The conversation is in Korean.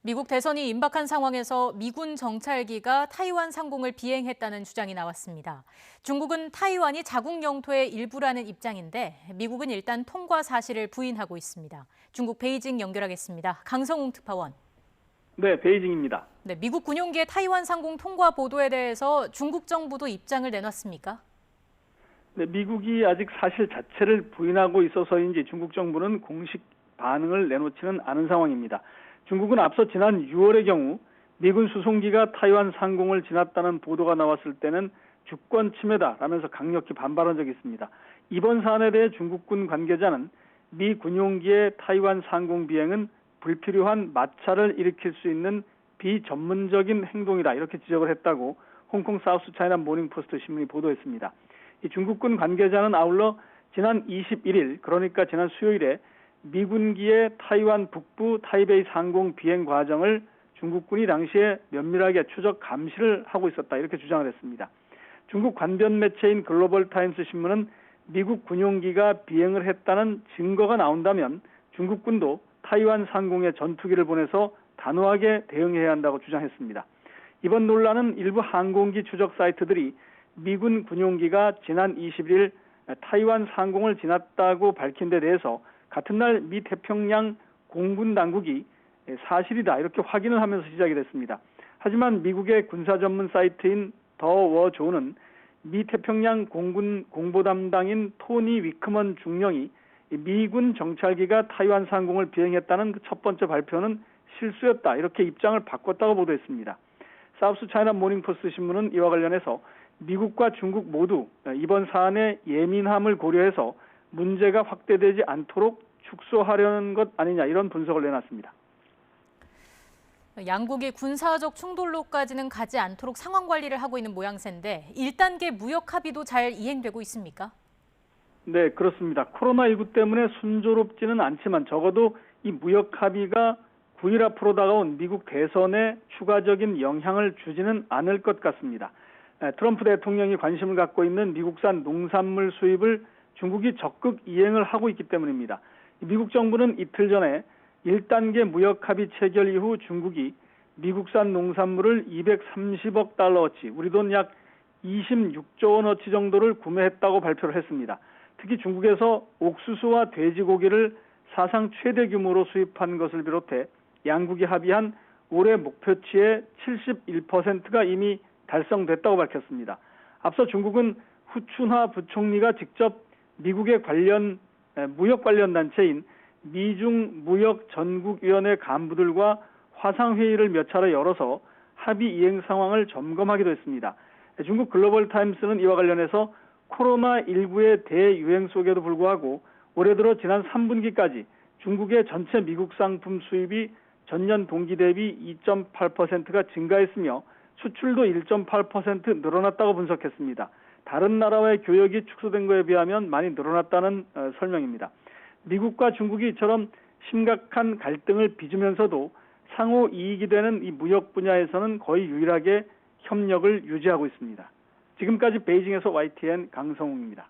미국 대선이 임박한 상황에서 미군 정찰기가 타이완 상공을 비행했다는 주장이 나왔습니다. 중국은 타이완이 자국 영토의 일부라는 입장인데 미국은 일단 통과 사실을 부인하고 있습니다. 중국 베이징 연결하겠습니다. 강성웅 특파원. 네, 베이징입니다. 네, 미국 군용기의 타이완 상공 통과 보도에 대해서 중국 정부도 입장을 내놨습니까? 네, 미국이 아직 사실 자체를 부인하고 있어서인지 중국 정부는 공식 반응을 내놓지는 않은 상황입니다. 중국은 앞서 지난 6월의 경우 미군 수송기가 타이완 상공을 지났다는 보도가 나왔을 때는 주권 침해다라면서 강력히 반발한 적이 있습니다. 이번 사안에 대해 중국군 관계자는 미 군용기의 타이완 상공 비행은 불필요한 마찰을 일으킬 수 있는 비전문적인 행동이다 이렇게 지적을 했다고 홍콩 사우스 차이나 모닝포스트 신문이 보도했습니다. 이 중국군 관계자는 아울러 지난 21일 그러니까 지난 수요일에 미군기의 타이완 북부 타이베이 상공 비행 과정을 중국군이 당시에 면밀하게 추적 감시를 하고 있었다 이렇게 주장을 했습니다. 중국 관변 매체인 글로벌 타임스 신문은 미국 군용기가 비행을 했다는 증거가 나온다면 중국군도 타이완 상공에 전투기를 보내서 단호하게 대응해야 한다고 주장했습니다. 이번 논란은 일부 항공기 추적 사이트들이 미군 군용기가 지난 21일 타이완 상공을 지났다고 밝힌 데 대해서 같은 날 미 태평양 공군 당국이 사실이다 이렇게 확인을 하면서 시작이 됐습니다. 하지만 미국의 군사 전문 사이트인 더 워조는 미 태평양 공군 공보 담당인 토니 위크먼 중령이 미군 정찰기가 타이완 상공을 비행했다는 그 첫 번째 발표는 실수였다 이렇게 입장을 바꿨다고 보도했습니다. 사우스 차이나 모닝포스트 신문은 이와 관련해서 미국과 중국 모두 이번 사안의 예민함을 고려해서 문제가 확대되지 않도록 축소하려는 것 아니냐 이런 분석을 내놨습니다. 양국이 군사적 충돌로까지는 가지 않도록 상황 관리를 하고 있는 모양새인데 1단계 무역 합의도 잘 이행되고 있습니까? 네, 그렇습니다. 코로나19 때문에 순조롭지는 않지만 적어도 이 무역 합의가 9일 앞으로 다가온 미국 대선에 추가적인 영향을 주지는 않을 것 같습니다. 트럼프 대통령이 관심을 갖고 있는 미국산 농산물 수입을 중국이 적극 이행을 하고 있기 때문입니다. 미국 정부는 이틀 전에 1단계 무역 합의 체결 이후 중국이 미국산 농산물을 230억 달러어치, 우리 돈 약 26조 원어치 정도를 구매했다고 발표를 했습니다. 특히 중국에서 옥수수와 돼지고기를 사상 최대 규모로 수입한 것을 비롯해 양국이 합의한 올해 목표치의 71%가 이미 달성됐다고 밝혔습니다. 앞서 중국은 후춘화 부총리가 직접 미국의 무역 관련 단체인 미중 무역 전국위원회 간부들과 화상회의를 몇 차례 열어서 합의 이행 상황을 점검하기도 했습니다. 중국 글로벌 타임스는 이와 관련해서 코로나19의 대유행 속에도 불구하고 올해 들어 지난 3분기까지 중국의 전체 미국 상품 수입이 전년 동기 대비 2.8%가 증가했으며 수출도 1.8% 늘어났다고 분석했습니다. 다른 나라와의 교역이 축소된 것에 비하면 많이 늘어났다는 설명입니다. 미국과 중국이 이처럼 심각한 갈등을 빚으면서도 상호 이익이 되는 이 무역 분야에서는 거의 유일하게 협력을 유지하고 있습니다. 지금까지 베이징에서 YTN 강성웅입니다.